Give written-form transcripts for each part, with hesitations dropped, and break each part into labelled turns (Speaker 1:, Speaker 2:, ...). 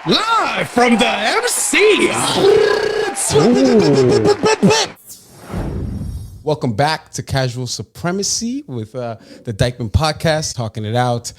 Speaker 1: Live from the MC. Welcome back to Casual Supremacy with the Dykeman Podcast, talking it out,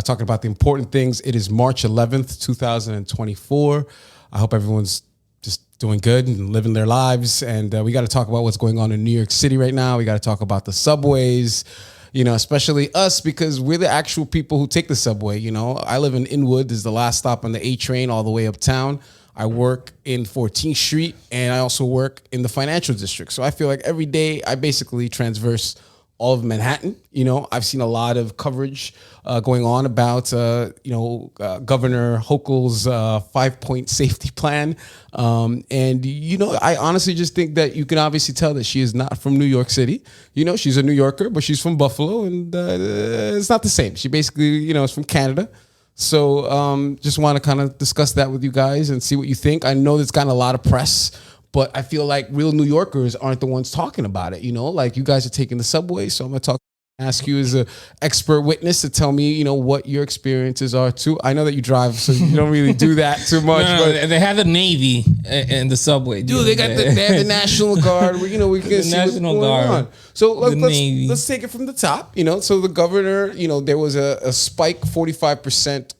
Speaker 1: talking about the important things. It is March 11th, 2024. I hope everyone's just doing good and living their lives. And we got to talk about what's going on in New York City right now. We got to talk about the subways, you know, especially us, because we're the actual people who take the subway. You know, I live in Inwood. This is the last stop on the A train all the way uptown. I work in 14th Street, and I also work in the financial district. So I feel like every day I basically transverse all of Manhattan. You know, I've seen a lot of coverage going on about, Governor Hochul's 5-point safety plan. And, you know, I honestly just think that you can obviously tell that she is not from New York City. You know, she's a New Yorker, but she's from Buffalo, and it's not the same. She basically, you know, is from Canada. So just want to kind of discuss that with you guys and see what you think. I know it's gotten a lot of press, but I feel like real New Yorkers aren't the ones talking about it. You know, like you guys are taking the subway. So I'm going to ask you as an expert witness to tell me, you know, what your experiences are too. I know that you drive, so you don't really do that too much.
Speaker 2: No, but they have the Navy in the subway.
Speaker 1: Dude, they have the National Guard. You know, we can see what's going on. So let's take it from the top. You know, so the governor, you know, there was a spike, 45%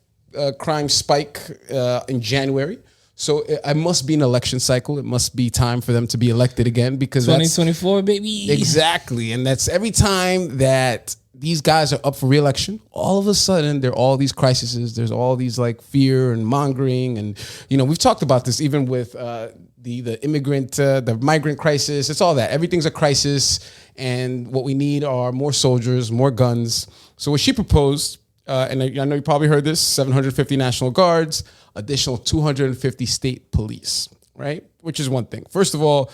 Speaker 1: crime spike in January. So it must be an election cycle. It must be time for them to be elected again, because
Speaker 2: 2024, baby.
Speaker 1: Exactly. And that's every time that these guys are up for re-election, all of a sudden there are all these crises. There's all these like fear and mongering. And, you know, we've talked about this even with the migrant crisis. It's all that. Everything's a crisis. And what we need are more soldiers, more guns. So what she proposed, and I know you probably heard this, 750 National Guards, additional 250 state police, right? Which is one thing. First of all,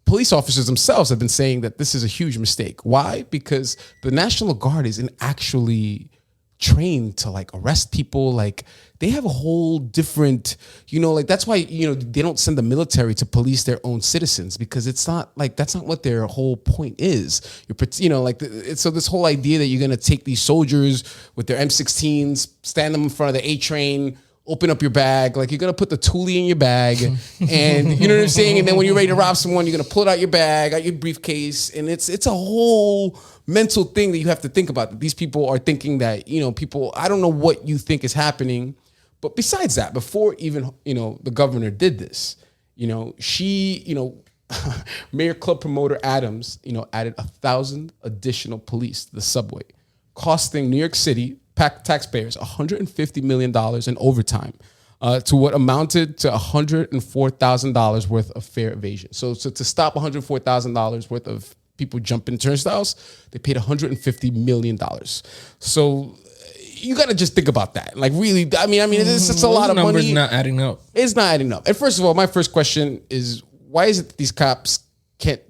Speaker 1: police officers themselves have been saying that this is a huge mistake. Why? Because the National Guard isn't actually trained to like arrest people. Like they have a whole different, you know, like that's why, you know, they don't send the military to police their own citizens, because it's not like, that's not what their whole point is. You know, like so this whole idea that you're going to take these soldiers with their M16s, stand them in front of the A train, open up your bag, like you're going to put the toolie in your bag, and you know what I'm saying? And then when you're ready to rob someone, you're going to pull it out your bag, out your briefcase. And it's a whole mental thing that you have to think about. These people are thinking that, you know, people, I don't know what you think is happening. But besides that, before even, you know, the governor did this, you know, she, you know, Mayor Club Promoter Adams, you know, added 1,000 additional police to the subway, costing New York City taxpayers $150 million in overtime, to what amounted to $104,000 worth of fare evasion. So to stop $104,000 worth of people jumping turnstiles, they paid $150 million. So you got to just think about that. Like really, I mean, it's a lot of money.
Speaker 2: Numbers not adding up.
Speaker 1: It's not adding up. And first of all, my first question is, why is it that these cops can't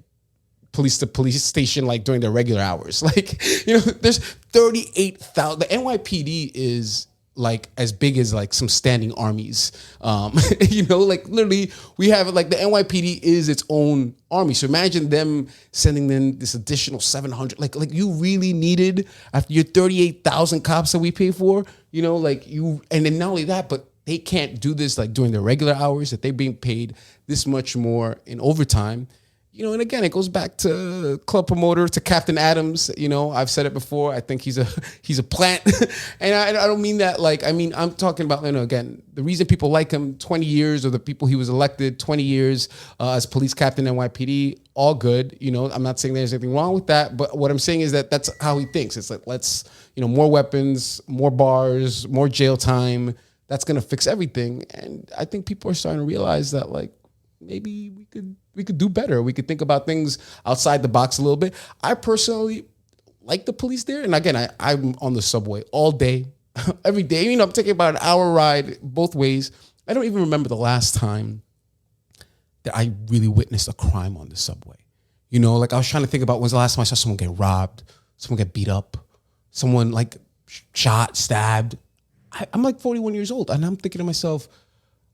Speaker 1: police the police station like during their regular hours? Like, you know, there's 38,000. The NYPD is like as big as like some standing armies. You know, like literally we have like the NYPD is its own army. So imagine them sending in this additional 700, like you really needed after your 38,000 cops that we pay for, you know, like you, and then not only that, but they can't do this like during their regular hours, that they're being paid this much more in overtime. You know, and again, it goes back to Club Promoter, to Captain Adams. You know, I've said it before. I think he's a plant, and I don't mean that like. I mean, I'm talking about, you know, again, the reason people like him 20 years, or the people he was elected 20 years as police captain NYPD, all good. You know, I'm not saying there's anything wrong with that, but what I'm saying is that that's how he thinks. It's like, let's, you know, more weapons, more bars, more jail time. That's gonna fix everything, and I think people are starting to realize that like maybe we could do better. We could think about things outside the box a little bit. I personally like the police there. And again, I'm on the subway all day, every day. You know, I'm taking about an hour ride both ways. I don't even remember the last time that I really witnessed a crime on the subway. You know, like I was trying to think about when's the last time I saw someone get robbed, someone get beat up, someone like shot, stabbed. I'm like 41 years old, and I'm thinking to myself,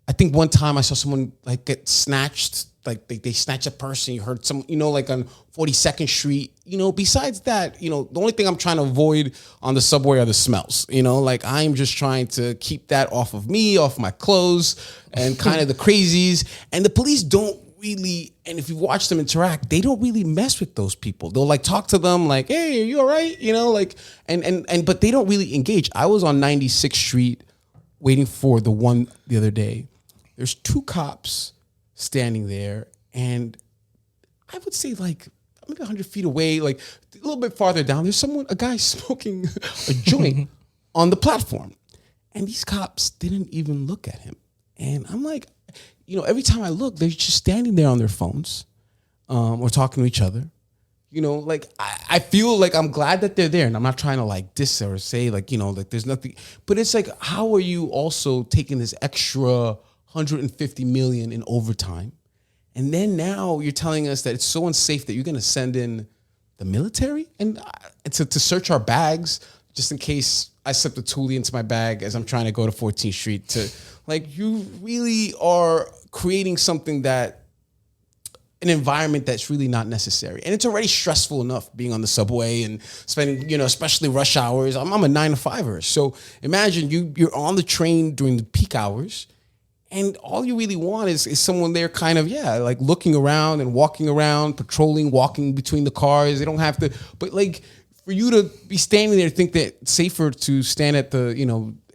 Speaker 1: I think one time I saw someone like get snatched, like they snatched a person. You heard some, like on 42nd Street. Besides that, the only thing I'm trying to avoid on the subway are the smells. Like I'm just trying to keep that off of me, off my clothes, and kind of the crazies. And the police don't really, and if you watch them interact, they don't really mess with those people. They'll like talk to them like, hey, are you all right? Like, but they don't really engage. I was on 96th Street waiting for the one the other day. There's two cops standing there, and I would say like maybe 100 feet away, like a little bit farther down, there's a guy smoking a joint on the platform. And these cops didn't even look at him. And I'm like, every time I look, they're just standing there on their phones or talking to each other. Like I feel like I'm glad that they're there, and I'm not trying to like diss or say like, like there's nothing, but it's like, how are you also taking this extra 150 million in overtime? And then now you're telling us that it's so unsafe that you're going to send in the military and to search our bags just in case I slipped a toolie into my bag as I'm trying to go to 14th Street. To like, you really are creating something that an environment that's really not necessary. And it's already stressful enough being on the subway and spending, especially rush hours. I'm a 9-to-5er. So imagine you're on the train during the peak hours, and all you really want is someone there kind of, like looking around and walking around, patrolling, walking between the cars. They don't have to, but like for you to be standing there, think that it's safer to stand at the,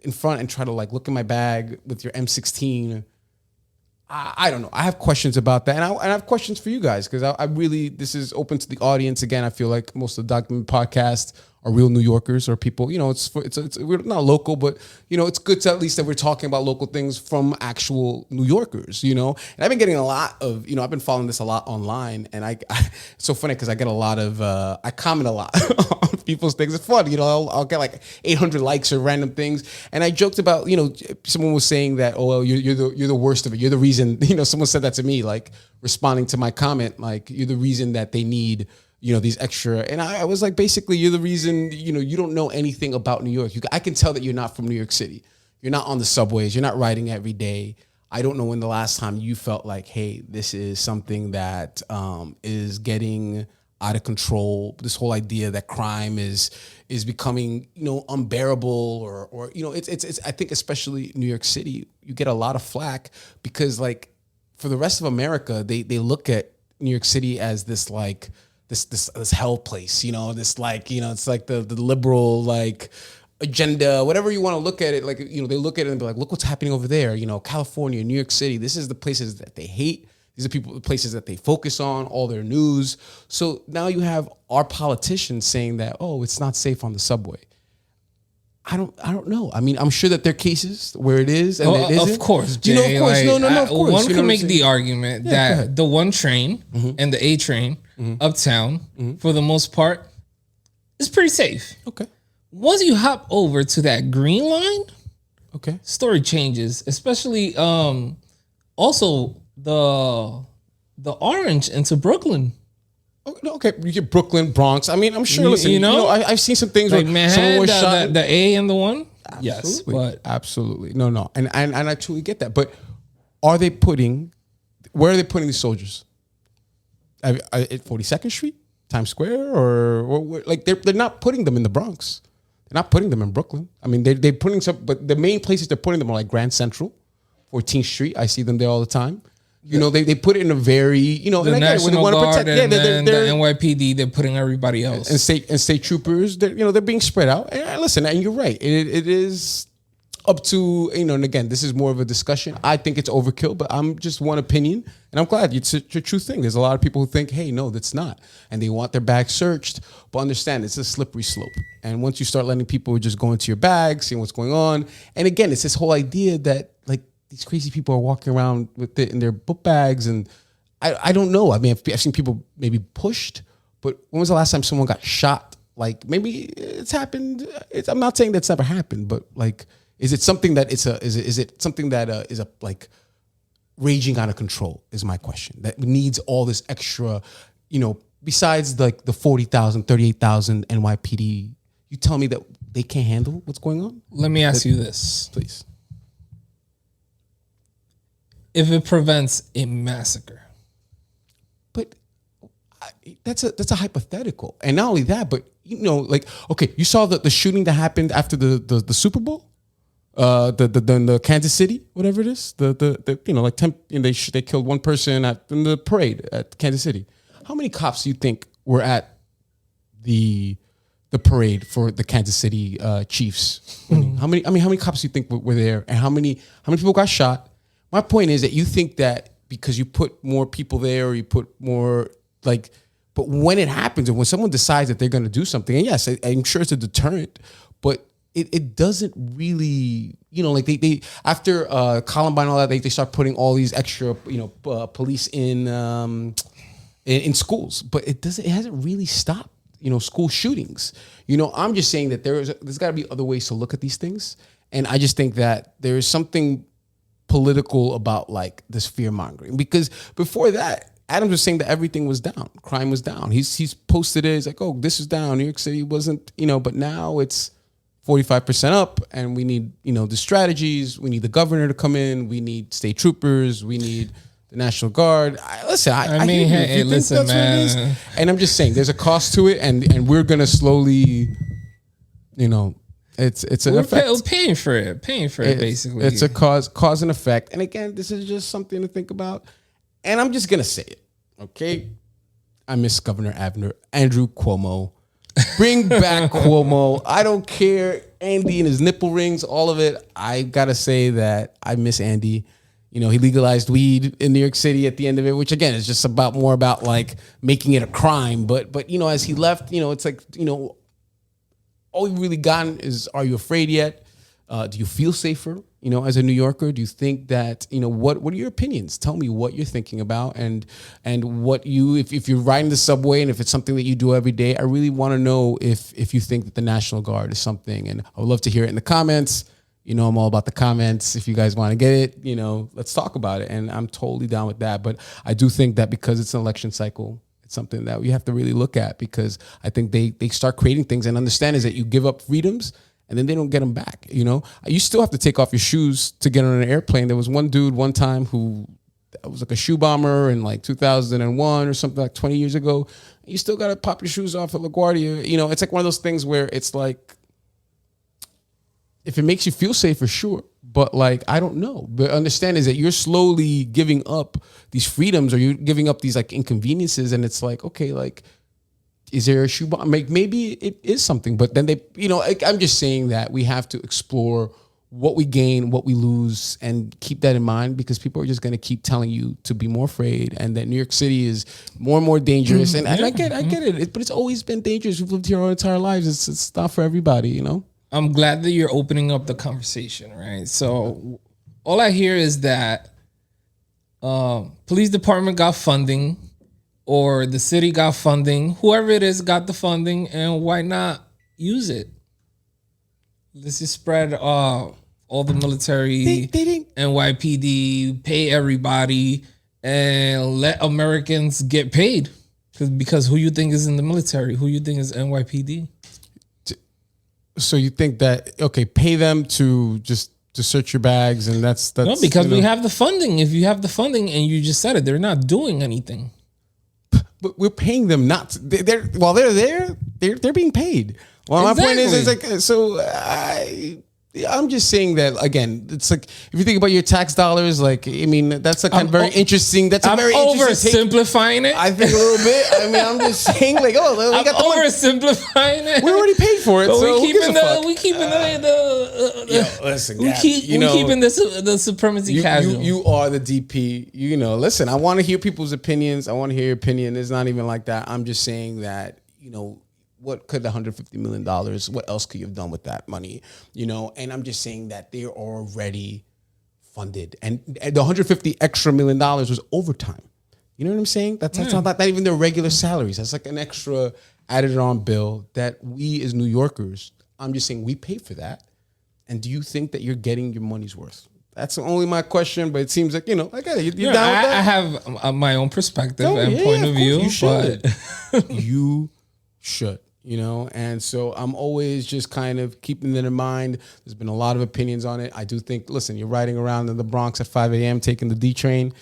Speaker 1: in front and try to like look in my bag with your M16. I don't know. I have questions about that. And I have questions for you guys, because I really, this is open to the audience. Again, I feel like most of the document podcasts are real New Yorkers or people, it's we're not local, but it's good to at least that we're talking about local things from actual New Yorkers, and I've been getting a lot of, I've been following this a lot online, and it's so funny because I get a lot of, I comment a lot on people's things. It's fun, I'll get like 800 likes or random things. And I joked about, someone was saying that, oh, well, you're the worst of it. You're the reason, someone said that to me, like responding to my comment, like you're the reason that they need, these extra, and I was like, basically, you're the reason, you don't know anything about New York. I can tell that you're not from New York City. You're not on the subways. You're not riding every day. I don't know when the last time you felt like, hey, this is something that is getting out of control. This whole idea that crime is becoming, unbearable, or it's. I think especially New York City, you get a lot of flack because like for the rest of America, they look at New York City as this like. This hell place, this like, it's like the liberal like agenda, whatever you want to look at it. Like, they look at it and be like, look what's happening over there. California, New York City, this is the places that they hate. These are the places that they focus on, all their news. So now you have our politicians saying that, oh, it's not safe on the subway. I don't know. I mean, I'm sure that there are cases where it is and it isn't.
Speaker 2: Of course, Jay.
Speaker 1: Of course. No, of course.
Speaker 2: One can make the argument that the one train and the A train uptown, for the most part, is pretty safe.
Speaker 1: Okay.
Speaker 2: Once you hop over to that green line,
Speaker 1: okay,
Speaker 2: story changes. Especially, also the orange into Brooklyn.
Speaker 1: Okay, you get Brooklyn, Bronx. I mean, I'm sure. Listen, I've seen some things
Speaker 2: like
Speaker 1: where
Speaker 2: Manhattan,
Speaker 1: someone was shot.
Speaker 2: The A and the one.
Speaker 1: Absolutely.
Speaker 2: Yes, but
Speaker 1: absolutely, no, and I truly get that. But where are they putting these soldiers? At 42nd Street, Times Square, or like they're not putting them in the Bronx. They're not putting them in Brooklyn. I mean, they're putting some, but the main places they're putting them are like Grand Central, 14th Street. I see them there all the time. They put it in a very,
Speaker 2: the National Guard and then the NYPD, they're putting everybody else.
Speaker 1: And state troopers, they're being spread out. And listen, and you're right. It is up to, and again, this is more of a discussion. I think it's overkill, but I'm just one opinion. And I'm glad it's a true thing. There's a lot of people who think, hey, no, that's not. And they want their bag searched. But understand, it's a slippery slope. And once you start letting people just go into your bag, seeing what's going on. And again, it's this whole idea that like, these crazy people are walking around with it in their book bags. And I don't know. I mean, I've seen people maybe pushed, but when was the last time someone got shot? Like maybe it's happened. I'm not saying that's never happened, but like, is it something that is it something that is a like raging out of control is my question, that needs all this extra, besides like the 40,000, 38,000 NYPD, you tell me that they can't handle what's going on?
Speaker 2: Let me ask you this.
Speaker 1: Please.
Speaker 2: if it prevents a massacre.
Speaker 1: But that's a hypothetical, and not only that, but like, okay, you saw the shooting that happened after the Super Bowl, the Kansas City, whatever it is, the like 10, they killed one person in the parade at Kansas City. How many cops do you think were at the parade for the Kansas City Chiefs? How many cops do you think were there, and how many people got shot? My point is that you think that because you put more people there, or you put more but when it happens, and when someone decides that they're going to do something, and yes, I'm sure it's a deterrent, but it doesn't really, like they after Columbine and all that, they start putting all these extra, police in schools, but it hasn't really stopped, school shootings. I'm just saying that there's got to be other ways to look at these things, and I just think that there is something political about like this fear mongering, because before that, Adams was saying that everything was down, crime was down. He's posted it. He's like, oh, this is down. New York City wasn't, but now it's 45% up, and we need, the strategies. We need the governor to come in. We need state troopers. We need the National Guard. I mean, hey, listen, man. And I'm just saying, there's a cost to it, and we're gonna slowly, it's an effect. We're
Speaker 2: paying for it, basically.
Speaker 1: It's a cause and effect. And again, this is just something to think about. And I'm just gonna say it, okay? I miss Governor Andrew Cuomo. Bring back Cuomo. I don't care. Andy and his nipple rings, all of it. I gotta say that I miss Andy. He legalized weed in New York City at the end of it, which again is just more about like making it a crime. But as he left, it's like, all we've really gotten is, are you afraid yet? Do you feel safer? As a New Yorker, do you think that, what are your opinions? Tell me what you're thinking about, and what if you're riding the subway, and if it's something that you do every day. I really want to know if you think that the National Guard is something, and I would love to hear it in the comments. I'm all about the comments. If you guys want to get it, let's talk about it. And I'm totally down with that. But I do think that because it's an election cycle, it's something that we have to really look at, because I think they start creating things, and understand is that you give up freedoms, and then they don't get them back. You still have to take off your shoes to get on an airplane. There was one dude one time who was like a shoe bomber in like 2001 or something, like 20 years ago. You still got to pop your shoes off at LaGuardia. It's like one of those things where it's like, if it makes you feel safer, sure. But like, I don't know. But understand is that you're slowly giving up these freedoms, or you're giving up these like inconveniences. And it's like, okay, like, is there a shoe bomb? Maybe it is something, but then they, I'm just saying that we have to explore what we gain, what we lose, and keep that in mind, because people are just going to keep telling you to be more afraid, and that New York City is more and more dangerous. And I get it, but it's always been dangerous. We've lived here our entire lives. It's not for everybody,
Speaker 2: I'm glad that you're opening up the conversation, right? So all I hear is that police department got funding, or the city got funding, whoever it is got the funding, and why not use it? Let's just spread all the military, NYPD, pay everybody, and let Americans get paid. Because who you think is in the military? Who you think is NYPD?
Speaker 1: So you think that, okay, pay them to search your bags, and that's
Speaker 2: no, because we have the funding. If you have the funding, and you just said it, they're not doing anything.
Speaker 1: But we're paying them not. While they're there, they're being paid. Well, exactly. My point is like, so I'm just saying that, again, it's like, if you think about your tax dollars, like, I mean, that's a kind of very interesting. That's a very interesting.
Speaker 2: Oversimplifying it.
Speaker 1: I think a little bit. I mean, I'm just saying, like, we got the
Speaker 2: oversimplifying it.
Speaker 1: We already paid for it,
Speaker 2: but
Speaker 1: so
Speaker 2: we keeping the supremacy casual.
Speaker 1: You are the DP. Listen, I want to hear people's opinions. I want to hear your opinion. It's not even like that. I'm just saying that, what could the $150 million, what else could you have done with that money? And I'm just saying that they're already funded. And the $150 extra million was overtime. You know what I'm saying? That's not even their regular salaries. That's like an extra added on bill that we as New Yorkers, I'm just saying we pay for that. And do you think that you're getting your money's worth? That's only my question, but it seems like, I get it. You're down with that?
Speaker 2: I have my own perspective and point of view.
Speaker 1: You should. You should. you know? And so I'm always just kind of keeping that in mind. There's been a lot of opinions on it. I do think, listen, you're riding around in the Bronx at 5 a.m. taking the D train.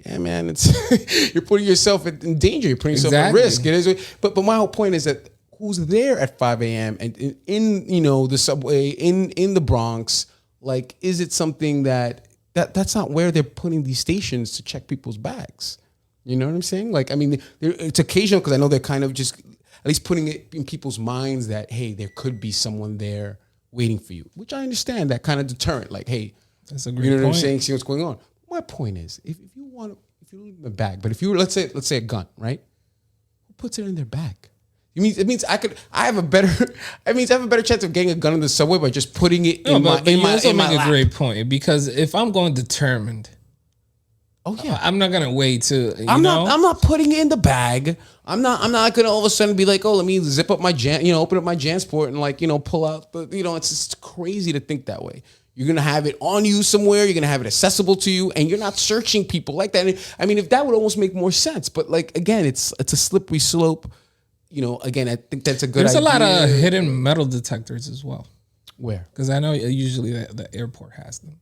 Speaker 1: Yeah, man, it's you're putting yourself in danger. You're putting yourself at risk. It is, but my whole point is that who's there at 5 a.m. and in you know the subway in the Bronx? Like, is it something that's not where they're putting these stations to check people's bags? You know what I'm saying? Like, I mean, it's occasional because I know they're kind of just at least putting it in people's minds that, hey, there could be someone there waiting for you, which I understand, that kind of deterrent. Like, hey,
Speaker 2: that's a great
Speaker 1: you know
Speaker 2: point.
Speaker 1: what I'm saying? See what's going on. My point is, if you leave a bag, but if you let's say a gun, right? Who puts it in their bag? It means I have a better chance of getting a gun in the subway by just putting it in my lap.
Speaker 2: Great point, because if I'm going determined, oh yeah, I'm not gonna wait to. I'm
Speaker 1: not putting it in the bag. I'm not gonna all of a sudden be like, oh, let me zip up my open up my JanSport and pull out the, it's just crazy to think that way. You're going to have it on you somewhere. You're going to have it accessible to you, and you're not searching people like that. I mean, if that would almost make more sense. But, like, again, it's a slippery slope. Again, I think that's a good idea.
Speaker 2: There's a lot of hidden metal detectors as well.
Speaker 1: Where?
Speaker 2: Because I know usually the airport has them.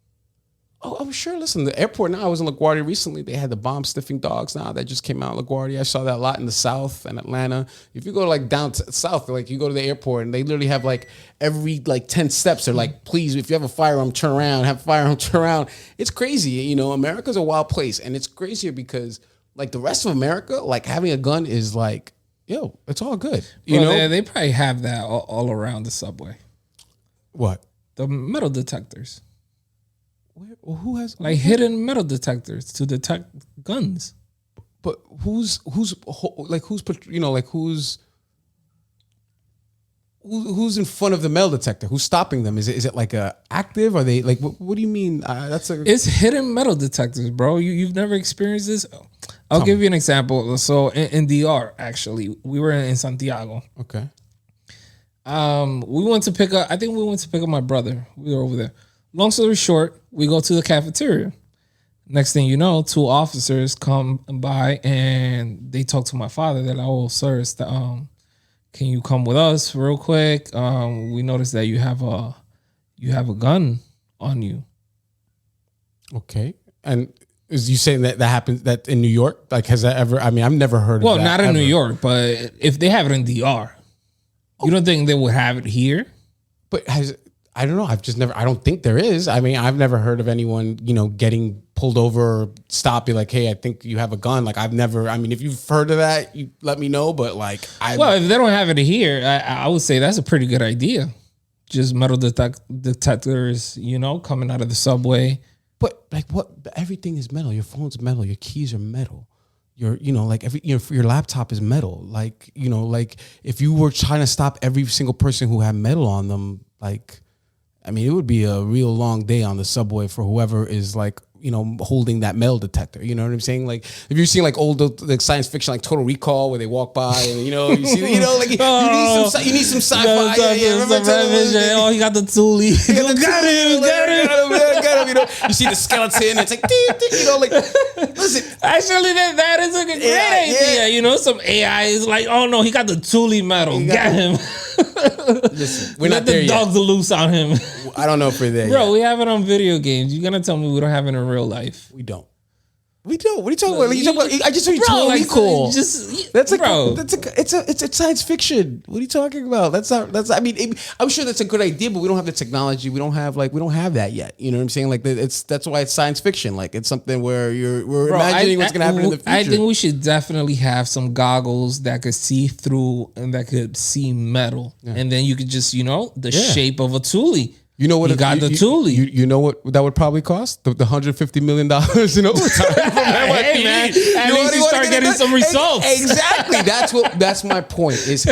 Speaker 1: Oh, sure. Listen, the airport now, I was in LaGuardia recently. They had the bomb sniffing dogs now that just came out in LaGuardia. I saw that a lot in the South and Atlanta. If you go like down to South, like you go to the airport and they literally have like every like 10 steps. They're like, please, if you have a firearm, turn around, turn around. It's crazy. America's a wild place. And it's crazier because like the rest of America, like having a gun is like, yo, it's all good.
Speaker 2: They probably have that all around the subway.
Speaker 1: What?
Speaker 2: The metal detectors.
Speaker 1: Who has
Speaker 2: hidden metal detectors to detect guns?
Speaker 1: But who's in front of the metal detector? Who's stopping them? Is it like a active? Are they like what do you mean?
Speaker 2: It's hidden metal detectors, bro. You've never experienced this? I'll give you an example. So in DR, actually, we were in Santiago.
Speaker 1: Okay.
Speaker 2: We went to pick up my brother. We were over there. Long story short, we go to the cafeteria. Next thing you know, 2 officers come by and they talk to my father. They're like, "Oh, sir, can you come with us real quick? We noticed that you have a gun on you."
Speaker 1: Okay, and is you saying that happens that in New York? Like, has that ever? I mean, I've never heard of that.
Speaker 2: Well, not in New York, but if they have it in DR, you don't think they would have it here?
Speaker 1: But I don't know. I don't think there is. I mean, I've never heard of anyone, getting pulled over or stopped, be like, hey, I think you have a gun. Like, if you've heard of that, you let me know. But like,
Speaker 2: if they don't have it here, I would say that's a pretty good idea. Just metal detectors, coming out of the subway.
Speaker 1: But like everything is metal. Your phone's metal. Your keys are metal. Your laptop is metal. Like, like if you were trying to stop every single person who had metal on them, like, I mean, it would be a real long day on the subway for whoever is like, holding that metal detector. You know what I'm saying? Like, if you're seeing like old like science fiction, like Total Recall, where they walk by and you see, like you need some sci-fi.
Speaker 2: Oh, he got the Thule. Got him.
Speaker 1: You see the skeleton. It's like, listen.
Speaker 2: Actually, that is a great idea. Some AI is like, oh no, he got the Thule metal. Get him.
Speaker 1: Listen, we're not there yet.
Speaker 2: Let the dogs loose on him.
Speaker 1: I don't know if we're there
Speaker 2: Bro,
Speaker 1: yet.
Speaker 2: we have it on video games. You're gonna tell me we don't have it in real life?
Speaker 1: We don't. What are you talking about? I just heard you told me cool. It's science fiction. What are you talking about? I'm sure that's a good idea, but we don't have the technology. We don't have that yet. You know what I'm saying? Like that's why it's science fiction. Like it's something where we're imagining what's gonna happen in the future.
Speaker 2: I think we should definitely have some goggles that could see through and that could see metal, and then you could just shape of a Thule.
Speaker 1: You know what?
Speaker 2: You got the Thule.
Speaker 1: You know what that would probably cost? The $150 million in overtime.
Speaker 2: Hey man, at least you start getting some results.
Speaker 1: Exactly. That's my point. Is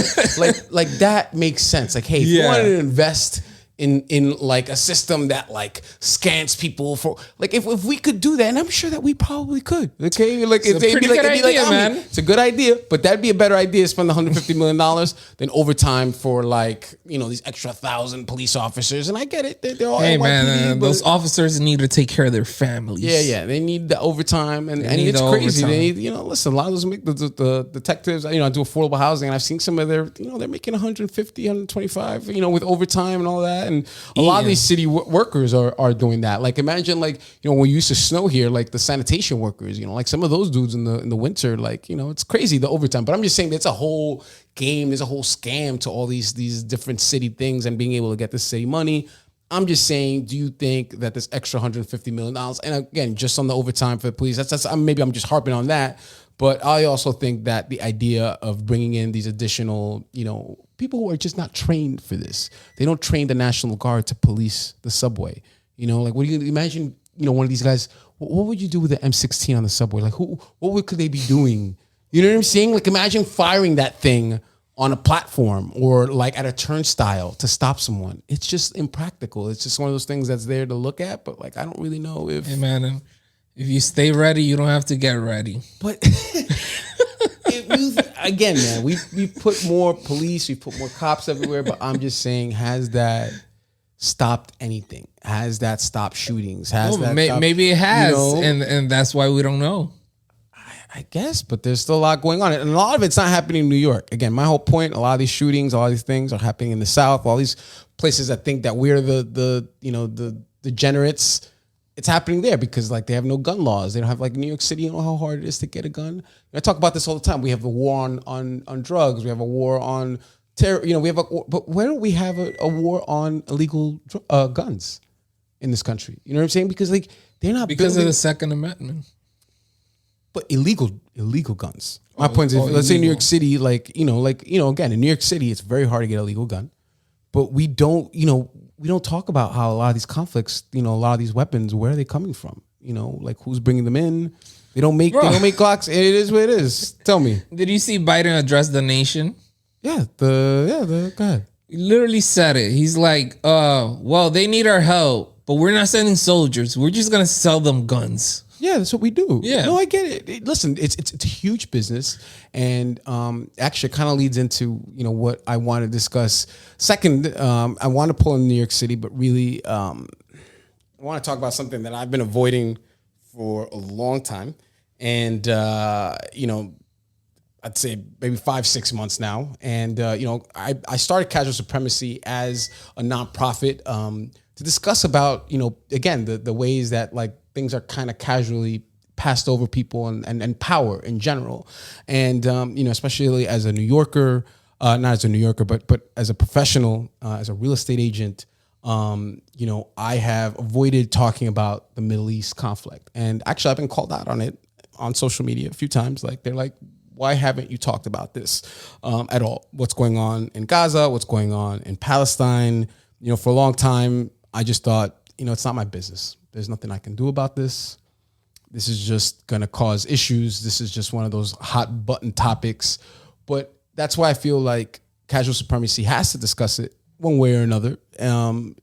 Speaker 1: like that makes sense. Like, hey, if you wanted to invest in like a system that like scans people for like if we could do that, and I'm sure that we probably could. Okay, like
Speaker 2: It's a pretty good idea, man.
Speaker 1: It's a good idea, but that'd be a better idea to spend $150 million than overtime for like these extra 1,000 police officers. And I get it, they're all
Speaker 2: Hey
Speaker 1: NYPD,
Speaker 2: man,
Speaker 1: but
Speaker 2: those officers need to take care of their families.
Speaker 1: yeah, they need the overtime, and
Speaker 2: need
Speaker 1: it's
Speaker 2: the
Speaker 1: crazy.
Speaker 2: overtime.
Speaker 1: They need, listen, a lot of those the detectives. I do affordable housing, and I've seen some of their, they're making 150, 125, with overtime and all that. And a lot of these city workers are doing that. Like imagine like when we used to snow here, like the sanitation workers, like some of those dudes in the winter, like it's crazy the overtime. But I'm just saying it's a whole game. There's a whole scam to all these different city things and being able to get the city money. I'm just saying, do you think that this extra $150 million, and again, just on the overtime for the police, that's maybe I'm just harping on that, but I also think that the idea of bringing in these additional, people who are just not trained for this, they don't train the National Guard to police the subway. Like what do you imagine? One of these guys, what would you do with the M16 on the subway? Like what could they be doing? You know what I'm saying? Like imagine firing that thing on a platform or like at a turnstile to stop someone. It's just impractical. It's just one of those things that's there to look at, but like I don't really know if.
Speaker 2: Hey man, if you stay ready, you don't have to get ready.
Speaker 1: But again, man, we put more police, we put more cops everywhere, but I'm just saying, has that stopped anything? Has that stopped shootings?
Speaker 2: Maybe it has, and that's why we don't know.
Speaker 1: I guess, but there's still a lot going on. And a lot of it's not happening in New York. Again, my whole point, a lot of these shootings, all these things are happening in the South, all these places that think that we're the degenerates. It's happening there because like they have no gun laws. They don't have like New York City, how hard it is to get a gun. I talk about this all the time. We have a war on drugs. We have a war on terror. But where don't we have a war on illegal guns in this country? You know what I'm saying? Because like they're not
Speaker 2: because of the Second Amendment.
Speaker 1: But illegal guns. My point is, let's say New York City, again, in New York City, it's very hard to get a legal gun. But we don't talk about how a lot of these conflicts, a lot of these weapons, where are they coming from? Like who's bringing them in? They don't make Glocks. It is what it is. Tell me.
Speaker 2: Did you see Biden address the nation?
Speaker 1: Yeah, go ahead.
Speaker 2: He literally said it. He's like, well, they need our help, but we're not sending soldiers. We're just gonna sell them guns.
Speaker 1: Yeah, that's what we do.
Speaker 2: Yeah.
Speaker 1: No, I get it. Listen, it's a huge business, and actually kind of leads into what I want to discuss. Second, I want to pull in New York City, but really, I want to talk about something that I've been avoiding for a long time, and I'd say maybe 5-6 months now, and I started Casual Supremacy as a nonprofit to discuss about again the ways that like things are kind of casually passed over people and power in general. And, especially as a New Yorker, not as a New Yorker, but as a professional, as a real estate agent, I have avoided talking about the Middle East conflict. And actually I've been called out on it on social media a few times. Like they're like, why haven't you talked about this at all? What's going on in Gaza? What's going on in Palestine? For a long time, I just thought, it's not my business. There's nothing I can do about this. This is just going to cause issues. This is just one of those hot button topics. But that's why I feel like Casual Supremacy has to discuss it one way or another. And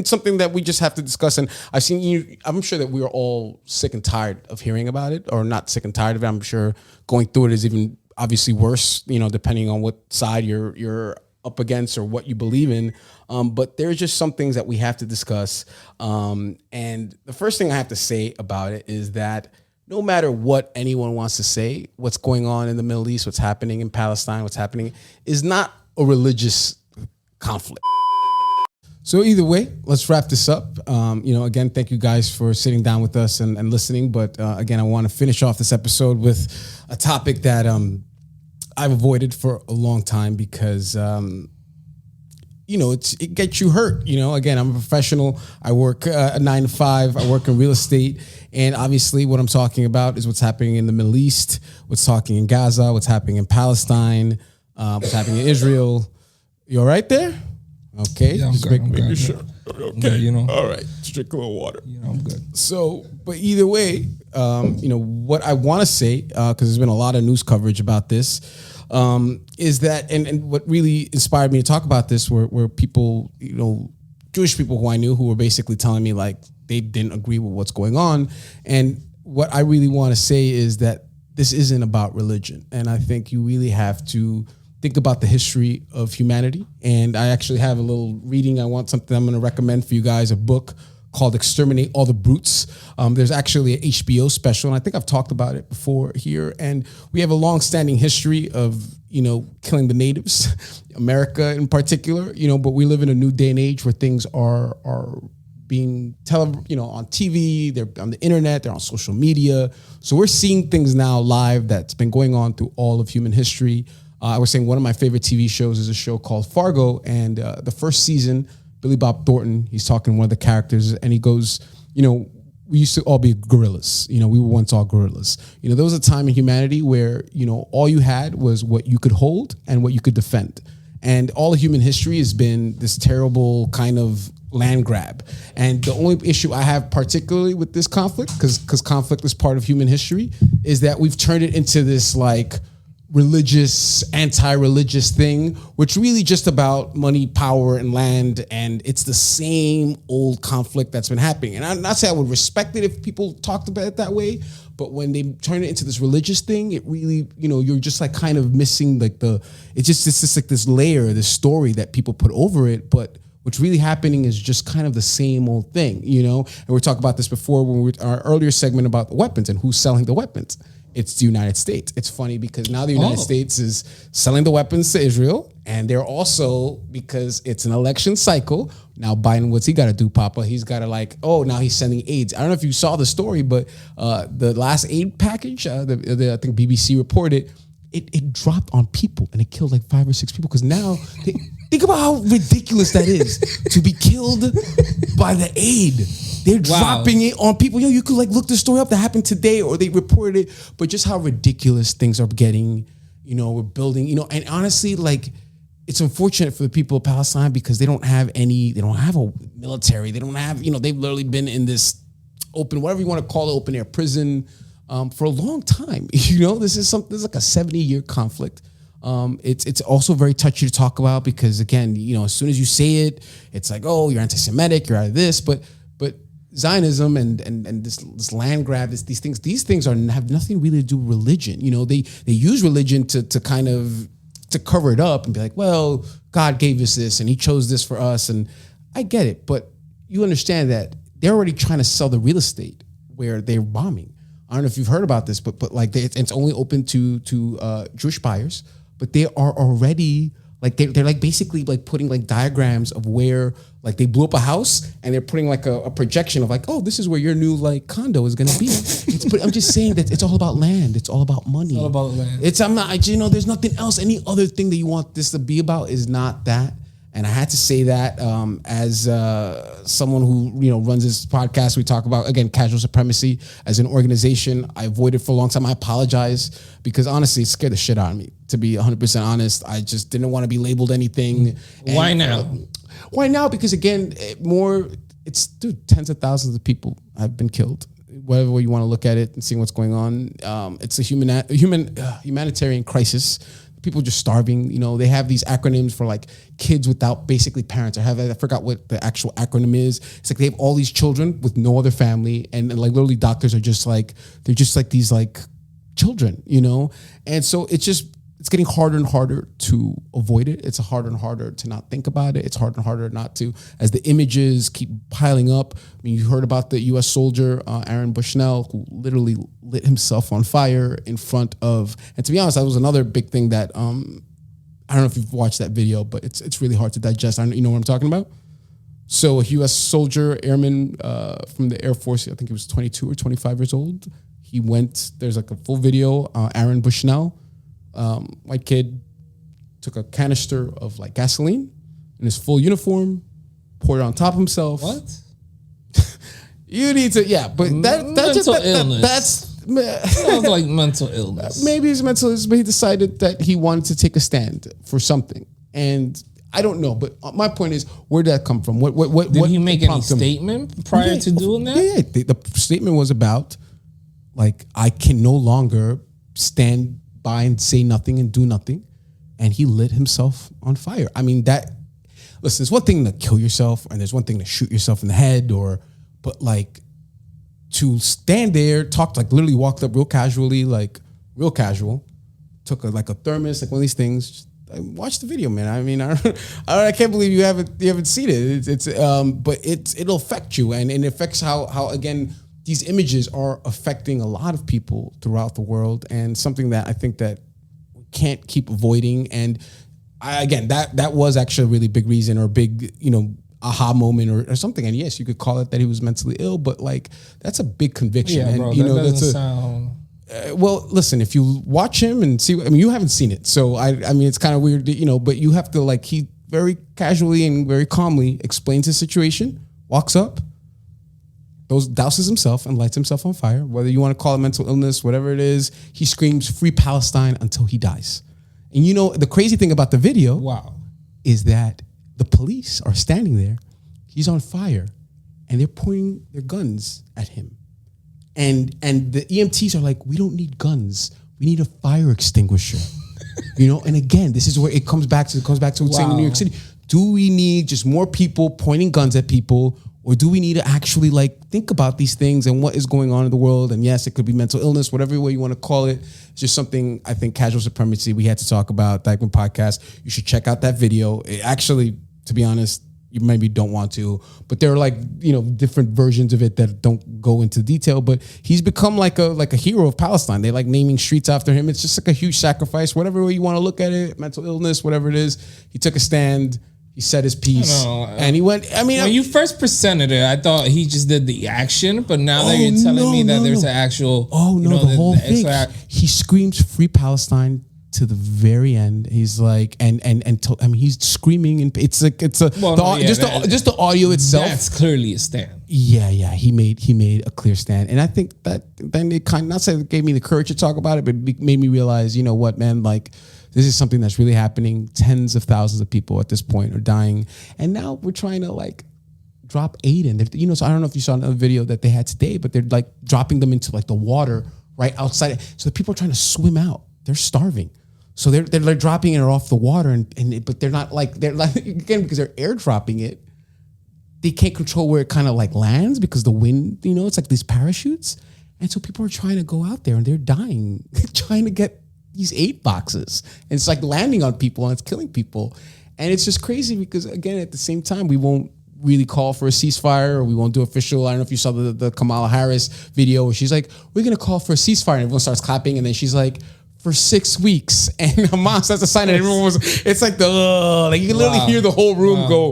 Speaker 1: something that we just have to discuss. And I'm sure that we are all sick and tired of hearing about it, or not sick and tired of it. I'm sure going through it is even obviously worse, depending on what side you're up against or what you believe in. But there's just some things that we have to discuss. And the first thing I have to say about it is that no matter what anyone wants to say, what's going on in the Middle East, what's happening in Palestine, what's happening is not a religious conflict. So either way, let's wrap this up. Again, thank you guys for sitting down with us and listening. But again, I want to finish off this episode with a topic that I've avoided for a long time because, it gets you hurt. Again, I'm a professional. I work a 9 to 5. I work in real estate. And obviously what I'm talking about is what's happening in the Middle East, what's happening in Gaza, what's happening in Palestine, what's happening in Israel. You all right there? Okay.
Speaker 2: Yeah, I'm
Speaker 1: just
Speaker 2: good.
Speaker 1: making sure. Okay.
Speaker 2: Yeah,
Speaker 1: All right. Just drink a little water.
Speaker 2: I'm good.
Speaker 1: So, but either way, what I want to say, because there's been a lot of news coverage about this, is that, and what really inspired me to talk about this were people, Jewish people who I knew who were basically telling me like they didn't agree with what's going on. And what I really want to say is that this isn't about religion. And I think you really have to think about the history of humanity. And I actually have a little reading. I'm going to recommend for you guys, a book called Exterminate All the Brutes. There's actually an HBO special, and I think I've talked about it before here. And we have a long-standing history of, killing the natives, America in particular, but we live in a new day and age where things are being on TV, they're on the internet, they're on social media. So we're seeing things now live that's been going on through all of human history. I was saying one of my favorite TV shows is a show called Fargo, and the first season, Billy Bob Thornton, he's talking to one of the characters, and he goes, we used to all be gorillas. We were once all gorillas. There was a time in humanity where, all you had was what you could hold and what you could defend. And all of human history has been this terrible kind of land grab. And the only issue I have particularly with this conflict, because conflict is part of human history, is that we've turned it into this like religious, anti-religious thing, which really just about money, power, and land. And it's the same old conflict that's been happening. And I'm not saying I would respect it if people talked about it that way, but when they turn it into this religious thing, it really, you're just like kind of missing like it's just like this layer, this story that people put over it. But what's really happening is just kind of the same old thing, And we talked about this before when we were our earlier segment about the weapons and who's selling the weapons. It's the United States. It's funny because now the United States is selling the weapons to Israel, and they're also, because it's an election cycle, now Biden, what's he got to do, Papa? He's got to now he's sending aids. I don't know if you saw the story, but the last aid package, I think BBC reported, it dropped on people and it killed like 5 or 6 people because now think about how ridiculous that is to be killed by the aid. They're dropping it on people. You could look the story up that happened today, or they reported it, but just how ridiculous things are getting. We're building, and honestly, it's unfortunate for the people of Palestine because they don't have a military. They don't have, they've literally been in this open, whatever you want to call it, open air prison for a long time. This is like a 70-year conflict. It's also very touchy to talk about because again, as soon as you say it, it's like, oh, you're anti-Semitic, you're out of this, but Zionism and this land grab, these things have nothing really to do with religion. They use religion to kind of to cover it up and be like, well, God gave us this and he chose this for us. And I get it, but you understand that they're already trying to sell the real estate where they're bombing. I don't know if you've heard about this, but it's only open to Jewish buyers, but they are already they're basically putting diagrams of where they blew up a house and they're putting a projection of oh, this is where your new condo is going to be. I'm just saying that it's all about land. It's all about money.
Speaker 2: It's all about land.
Speaker 1: I'm not, there's nothing else. Any other thing that you want this to be about is not that. And I had to say that as someone who runs this podcast. We talk about, again, casual supremacy as an organization. I avoided for a long time. I apologize because honestly, it scared the shit out of me. To be 100% honest, I just didn't want to be labeled anything.
Speaker 2: Why now?
Speaker 1: Why now? Because again, tens of thousands of people have been killed. Whatever way you want to look at it and seeing what's going on, it's a humanitarian crisis. People just starving. They have these acronyms for kids without basically parents. I forgot what the actual acronym is. It's they have all these children with no other family, and literally doctors are just they're just these children, and so it's getting harder and harder to avoid it. It's harder and harder to not think about it. It's harder and harder not to, as the images keep piling up. I mean, you heard about the U.S. soldier, Aaron Bushnell, who literally lit himself on fire in front of, and to be honest, that was another big thing that, I don't know if you've watched that video, but it's really hard to digest. You know what I'm talking about? So a U.S. soldier, airman from the Air Force, I think he was 22 or 25 years old. He went, there's a full video, Aaron Bushnell, white kid, took a canister of gasoline in his full uniform, poured it on top of himself.
Speaker 2: What?
Speaker 1: You need to, yeah, but that's
Speaker 2: sounds like mental illness.
Speaker 1: Maybe it's mental illness, but he decided that he wanted to take a stand for something, and I don't know. But my point is, where did that come from? What
Speaker 2: did he make any statement prior to doing that?
Speaker 1: Yeah, the statement was about Like, I can no longer stand by and say nothing and do nothing. And he lit himself on fire. I mean, listen, it's one thing to kill yourself and there's one thing to shoot yourself in the head, but like to stand there, like literally walked up real casually, like real casual, took a thermos, like one of these things. Watch the video, man. I mean, I can't believe you haven't seen it. But it'll affect you, and it affects how again these images are affecting a lot of people throughout the world, and something that I think that we can't keep avoiding. And that was actually a really big reason, or big aha moment or something. And yes, you could call it that he was mentally ill, but like that's a big conviction.
Speaker 2: Yeah,
Speaker 1: and
Speaker 2: bro, that doesn't sound.
Speaker 1: Well, listen, if you watch him and see, I mean, you haven't seen it. So, I mean, it's kind of weird, but you have to, like, he very casually and very calmly explains his situation, walks up, douses himself and lights himself on fire. Whether you want to call it mental illness, whatever it is, he screams "Free Palestine" until he dies. And the crazy thing about the video is that the police are standing there. He's on fire and they're pointing their guns at him. And the EMTs are like, we don't need guns. We need a fire extinguisher. And again, this is where it comes back to what's saying in New York City. Do we need just more people pointing guns at people, or do we need to actually like think about these things and what is going on in the world? And yes, it could be mental illness, whatever way you want to call it. It's just something I think Casual Supremacy we had to talk about. Dykeman Podcast. You should check out that video. It actually, to be honest, you maybe don't want to, but there are like, different versions of it that don't go into detail, but he's become like a hero of Palestine. They like naming streets after him. It's just like a huge sacrifice, whatever way you want to look at it, mental illness, whatever it is. He took a stand, he said his piece, and he went, when
Speaker 2: you first presented it, I thought he just did the action, but now that you're telling me that there's an actual,
Speaker 1: the whole thing. He screams "Free Palestine" to the very end. He's like, he's screaming, and it's the audio itself.
Speaker 2: That's clearly a stand.
Speaker 1: Yeah, he made a clear stand, and I think that then it kind of, not say it gave me the courage to talk about it, but it made me realize, you know what, man, like this is something that's really happening. Tens of thousands of people at this point are dying, and now we're trying to like drop aid in. So I don't know if you saw another video that they had today, but they're like dropping them into like the water right outside, so the people are trying to swim out. They're starving. So they're dropping it off the water, but they're like again, because they're airdropping it. They can't control where it kind of like lands because the wind, it's like these parachutes. And so people are trying to go out there and they're dying, trying to get these aid boxes. And it's like landing on people and it's killing people. And it's just crazy because again, at the same time, we won't really call for a ceasefire, or we won't do official. I don't know if you saw the Kamala Harris video where she's like, we're going to call for a ceasefire, and everyone starts clapping. And then she's like, for 6 weeks, and Hamas has to sign it. Everyone it's like like you can literally hear the whole room go,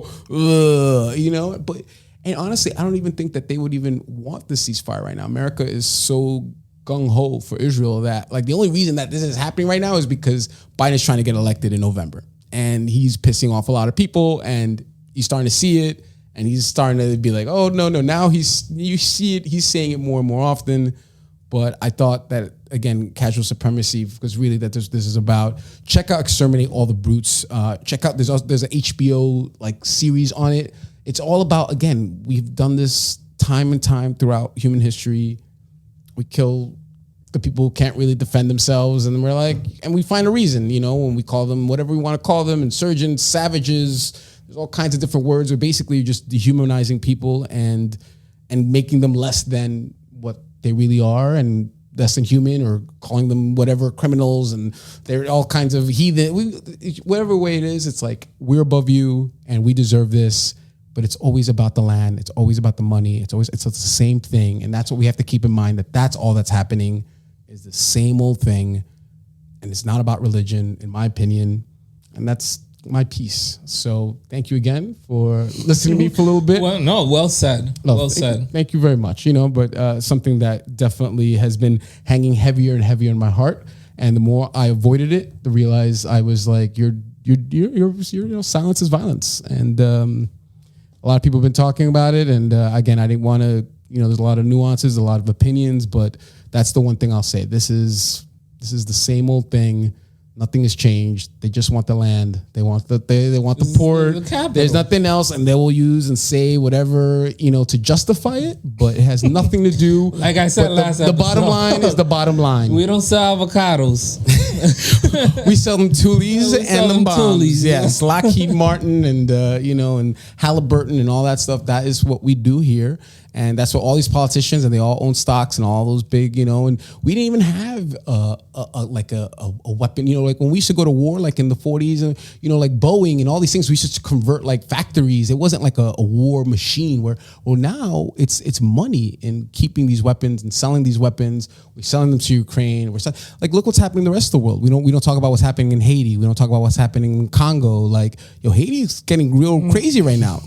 Speaker 1: but, and honestly, I don't even think that they would even want the ceasefire right now. America is so gung-ho for Israel that like the only reason that this is happening right now is because Biden's trying to get elected in November, and he's pissing off a lot of people, and he's starting to see it, and he's starting to be like, oh, no, now you see it, he's saying it more and more often. But I thought that, again, Casual Supremacy, because really that this is about, check out Exterminate All the Brutes. Check out, there's an HBO like series on it. It's all about, again, we've done this time and time throughout human history. We kill the people who can't really defend themselves, and we're like, and we find a reason, when we call them whatever we want to call them, insurgents, savages, there's all kinds of different words. We're basically just dehumanizing people and making them less than what they really are, and less than human, or calling them whatever, criminals, and they're all kinds of heathen. Whatever way it is, it's like we're above you and we deserve this. But it's always about the land. It's always about the money. It's the same thing, and that's what we have to keep in mind. That's all that's happening is the same old thing, and it's not about religion, in my opinion. And that's my piece. So thank you again for listening to me for a little bit.
Speaker 2: Well said. Well said.
Speaker 1: Thank you very much. But something that definitely has been hanging heavier and heavier in my heart. And the more I avoided it, the realize I was like, you're silence is violence. And a lot of people have been talking about it. And again, I didn't want to, there's a lot of nuances, a lot of opinions, but that's the one thing I'll say. This is the same old thing. This Nothing has changed. They just want the land. They want the port.
Speaker 2: The
Speaker 1: There's nothing else, and they will use and say whatever to justify it. But it has nothing to do.
Speaker 2: Like I said last episode,
Speaker 1: the bottom line is the bottom line.
Speaker 2: We don't sell avocados.
Speaker 1: We sell them Tulies and them bombs.
Speaker 2: Tulies.
Speaker 1: Yes, Lockheed Martin and and Halliburton and all that stuff. That is what we do here. And that's what all these politicians, and they all own stocks and all those big, and we didn't even have a weapon, like when we used to go to war, like in the 40s, and like Boeing and all these things, we used to convert like factories. It wasn't like a war machine well now it's money in keeping these weapons and selling these weapons. We're selling them to Ukraine. Like, look what's happening in the rest of the world. We don't talk about what's happening in Haiti. We don't talk about what's happening in Congo. Like, Haiti's getting real crazy right now.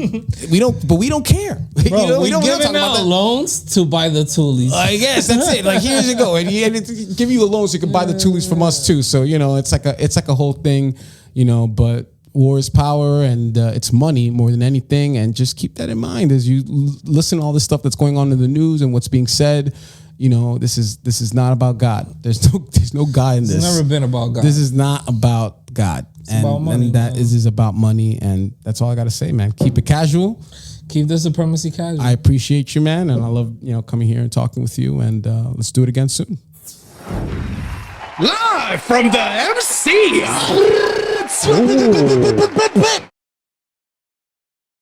Speaker 1: We don't care.
Speaker 2: Bro,
Speaker 1: we don't talk about that.
Speaker 2: Loans to buy the Tulies.
Speaker 1: I guess that's it. Like, here you go, and it's give you a loan so you can buy the Tulies from us too. So it's like a whole thing, But war is power, and it's money more than anything. And just keep that in mind as you listen to all this stuff that's going on in the news and what's being said. This is not about God. There's no God in this.
Speaker 2: It's never been about God.
Speaker 1: This is not about God.
Speaker 2: It's about money.
Speaker 1: And that is about money. And that's all I got to say, man. Keep it casual.
Speaker 2: Keep the supremacy casual.
Speaker 1: I appreciate you, man. And I love, coming here and talking with you. And let's do it again soon.
Speaker 3: Live from the MC.